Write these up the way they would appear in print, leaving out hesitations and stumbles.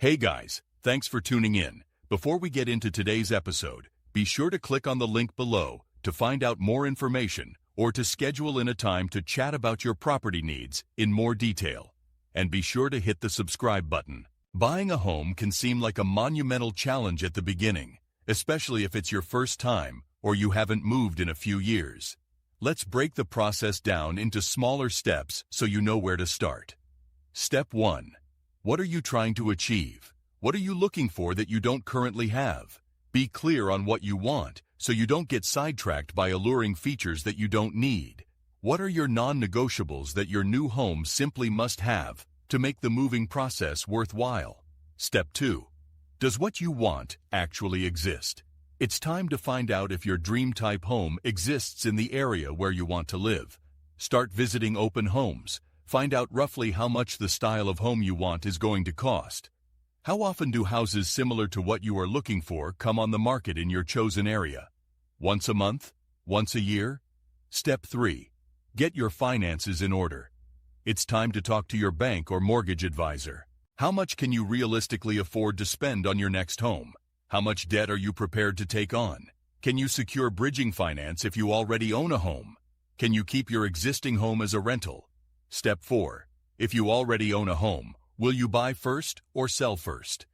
Hey guys, thanks for tuning in. Before we get into today's episode, be sure to click on the link below to find out more information or to schedule in a time to chat about your property needs in more detail. And be sure to hit the subscribe button. Buying a home can seem like a monumental challenge at the beginning, especially if it's your first time or you haven't moved in a few years. Let's break the process down into smaller steps so you know where to start. Step 1. What are you trying to achieve? What are you looking for that you don't currently have? Be clear on what you want so you don't get sidetracked by alluring features that you don't need. What are your non-negotiables that your new home simply must have to make the moving process worthwhile? Step 2. Does what you want actually exist? It's time to find out if your dream-type home exists in the area where you want to live. Start visiting open homes. Find out roughly how much the style of home you want is going to cost. How often do houses similar to what you are looking for come on the market in your chosen area? Once a month? Once a year? Step 3. Get your finances in order. It's time to talk to your bank or mortgage advisor. How much can you realistically afford to spend on your next home? How much debt are you prepared to take on? Can you secure bridging finance if you already own a home? Can you keep your existing home as a rental? Step 4. If you already own a home, will you buy first or sell first?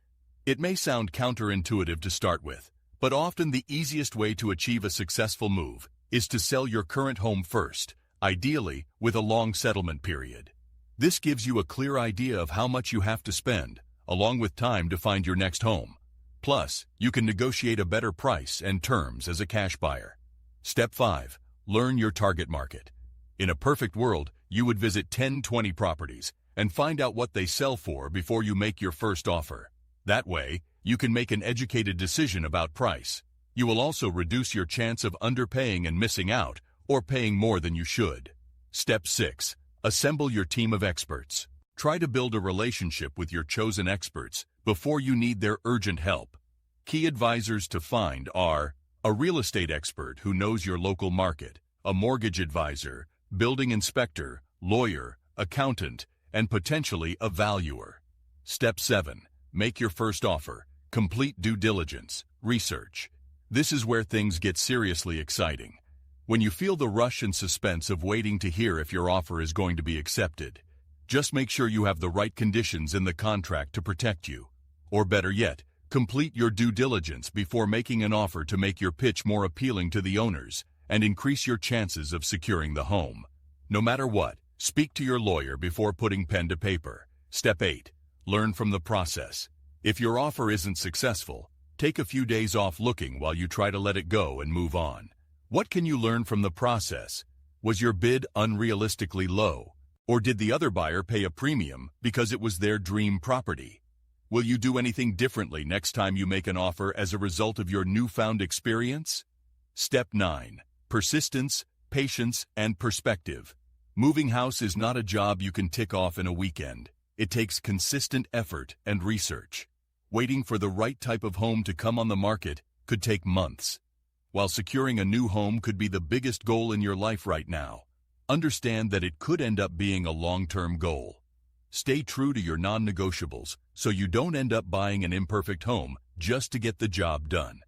It may sound counterintuitive to start with, but often the easiest way to achieve a successful move is to sell your current home first, ideally with a long settlement period. This gives you a clear idea of how much you have to spend, along with time to find your next home. Plus, you can negotiate a better price and terms as a cash buyer. Step 5. Learn your target market. In a perfect world, you would visit 10-20 properties and find out what they sell for before you make your first offer. That way, you can make an educated decision about price. You will also reduce your chance of underpaying and missing out, or paying more than you should. Step 6. Assemble your team of experts. Try to build a relationship with your chosen experts before you need their urgent help. Key advisors to find are a real estate expert who knows your local market, a mortgage advisor, building inspector, lawyer, accountant, and potentially a valuer. Step 7. Make your first offer. Complete due diligence. Research. This is where things get seriously exciting. When you feel the rush and suspense of waiting to hear if your offer is going to be accepted, just make sure you have the right conditions in the contract to protect you. Or better yet, complete your due diligence before making an offer to make your pitch more appealing to the owners and increase your chances of securing the home. No matter what, speak to your lawyer before putting pen to paper. Step 8. Learn from the process. If your offer isn't successful, take a few days off looking while you try to let it go and move on. What can you learn from the process? Was your bid unrealistically low? Or did the other buyer pay a premium because it was their dream property? Will you do anything differently next time you make an offer as a result of your newfound experience? Step 9. Persistence, patience, and perspective. Moving house is not a job you can tick off in a weekend. It takes consistent effort and research. Waiting for the right type of home to come on the market could take months. While securing a new home could be the biggest goal in your life right now, understand that it could end up being a long-term goal. Stay true to your non-negotiables so you don't end up buying an imperfect home just to get the job done.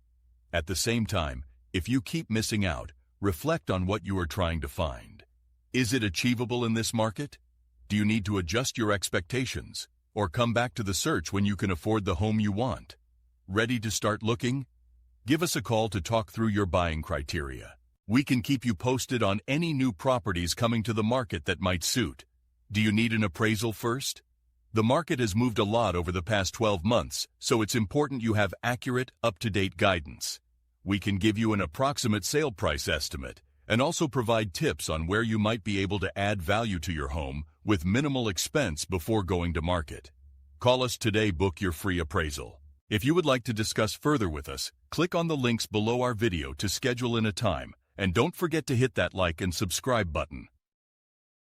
At the same time, if you keep missing out, reflect on what you are trying to find. Is it achievable in this market? Do you need to adjust your expectations or come back to the search when you can afford the home you want? Ready to start looking? Give us a call to talk through your buying criteria. We can keep you posted on any new properties coming to the market that might suit. Do you need an appraisal first? The market has moved a lot over the past 12 months, so it's important you have accurate, up-to-date guidance. We can give you an approximate sale price estimate and also provide tips on where you might be able to add value to your home with minimal expense before going to market. Call us today, book your free appraisal. If you would like to discuss further with us, click on the links below our video to schedule in a time, and don't forget to hit that like and subscribe button.